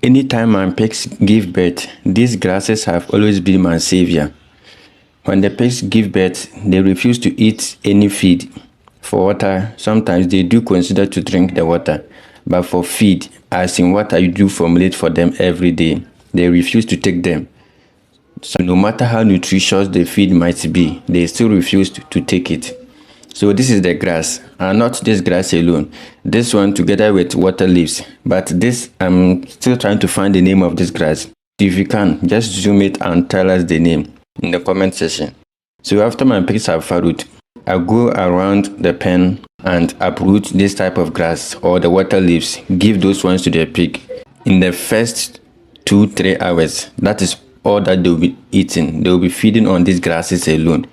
Anytime my pigs give birth, these grasses have always been my savior. When the pigs give birth, they refuse to eat any feed. For water, sometimes they do consider to drink the water, but for feed, as in what I do formulate for them every day, they refuse to take them. So no matter how nutritious the feed might be, they still refuse to take it. So this is the grass, and not this grass alone. This one together with water leaves. But this, I'm still trying to find the name of this grass. If you can, just zoom it and tell us the name in the comment section. So after my pigs have farrowed, I go around the pen and uproot this type of grass or the water leaves. Give those ones to the pig. In the first 2-3 hours, that is all that they'll be eating. They'll be feeding on these grasses alone.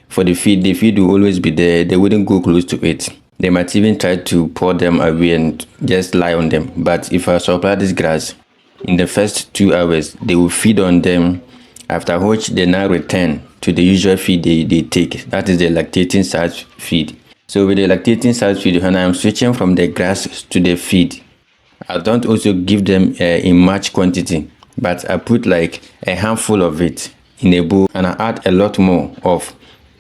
For the feed will always be there. They wouldn't go close to it. They might even try to pour them away and just lie on them. But if I supply this grass, in the first 2 hours, they will feed on them, after which they now return to the usual feed they take. That is the lactating size feed. So with the lactating size feed, when I'm switching from the grass to the feed, I don't also give them in much quantity, but I put like a handful of it in a bowl, and I add a lot more of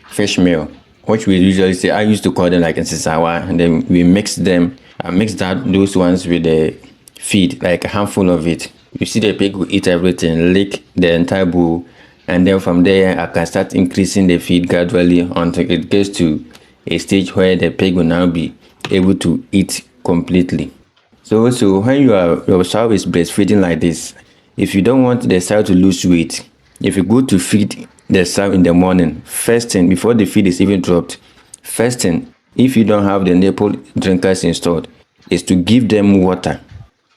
fish meal, which we usually say, I used to call them like nsisawa, and then we mix them. I mix those ones with the feed, like a handful of it. You see the pig will eat everything, lick the entire bowl, and then from there I can start increasing the feed gradually until it gets to a stage where the pig will now be able to eat completely. So when your sow is breastfeeding like this, if you don't want the sow to lose weight, if you go to feed the sow in the morning, first thing, before the feed is even dropped, first thing, if you don't have the nipple drinkers installed, is to give them water.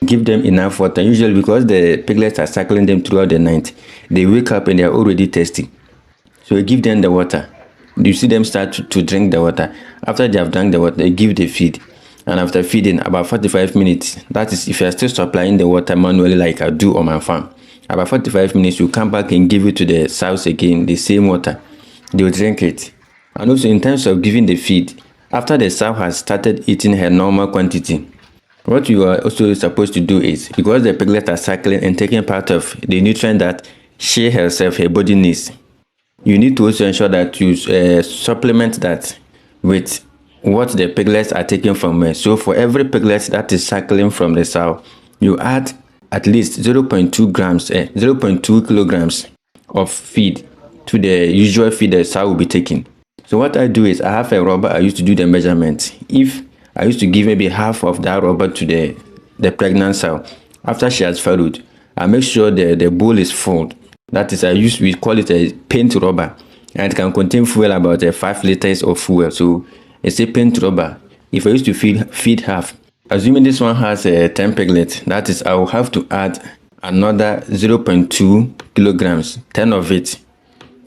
Give them enough water. Usually because the piglets are cycling them throughout the night, they wake up and they are already thirsty. So you give them the water. You see them start to drink the water. After they have drank the water, you give the feed. And after feeding, about 45 minutes, that is if you are still supplying the water manually like I do on my farm, about 45 minutes, you come back and give it to the sows again, the same water. They will drink it. And also in terms of giving the feed, after the sow has started eating her normal quantity, what you are also supposed to do is, because the piglets are cycling and taking part of the nutrient that she herself, her body needs, you need to also ensure that you supplement that with what the piglets are taking from her. So for every piglet that is cycling from the sow, you add at least 0.2 kilograms of feed to the usual feed the sow will be taking. So what I do is, I have a rubber. I used to do the measurement. If I used to give maybe half of that rubber to the pregnant sow, after she has farrowed, I make sure the bowl is full. That is, we call it a paint rubber, and it can contain fuel about 5 liters of fuel. So it's a paint rubber. If I used to feed half, assuming this one has 10 piglets, that is, I will have to add another 0.2 kilograms, 10 of it,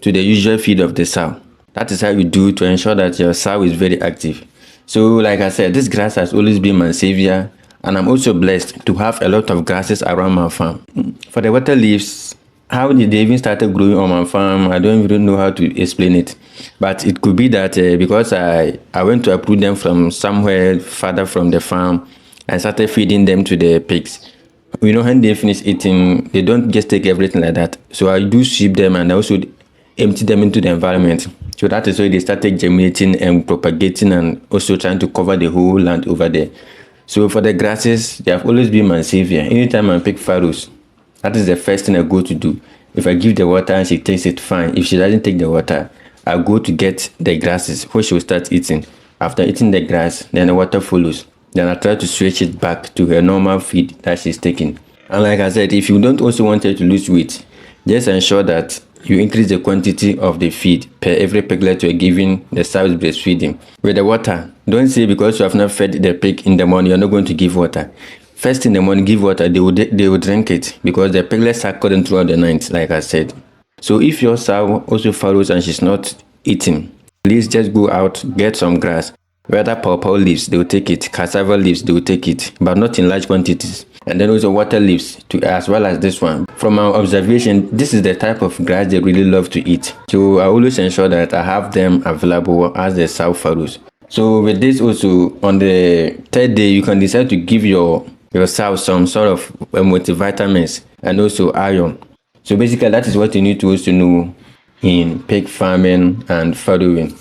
to the usual feed of the sow. That is how you do to ensure that your sow is very active. So like I said, this grass has always been my savior, and I'm also blessed to have a lot of grasses around my farm. For the water leaves, how did they even started growing on my farm? I don't even know how to explain it. But it could be that because I went to uproot them from somewhere farther from the farm and started feeding them to the pigs. You know, when they finish eating, they don't just take everything like that. So I do sweep them and also empty them into the environment. So that is why they started germinating and propagating and also trying to cover the whole land over there. So for the grasses, they have always been my savior. Anytime I pick farrows, that is the first thing I go to do. If I give the water and she takes it, fine. If she doesn't take the water, I go to get the grasses, which she will start eating. After eating the grass, then the water follows. Then I try to switch it back to her normal feed that she's taking. And like I said, if you don't also want her to lose weight, just ensure that you increase the quantity of the feed per every piglet you are giving the sow breastfeeding. With the water, don't say because you have not fed the pig in the morning, you're not going to give water. First in the morning, give water, they will drink it because the piglets are cutting throughout the night, like I said. So if your sow also farrows and she's not eating, please just go out, get some grass. Whether pawpaw leaves, they will take it. Cassava leaves, they will take it, but not in large quantities. And then also water leaves, as well as this one. From my observation, this is the type of grass they really love to eat. So I always ensure that I have them available as the sow farrows. So with this also, on the third day, you can decide to give your your sow some sort of multivitamins and also iron. So basically, that is what you need to also know in pig farming and farrowing.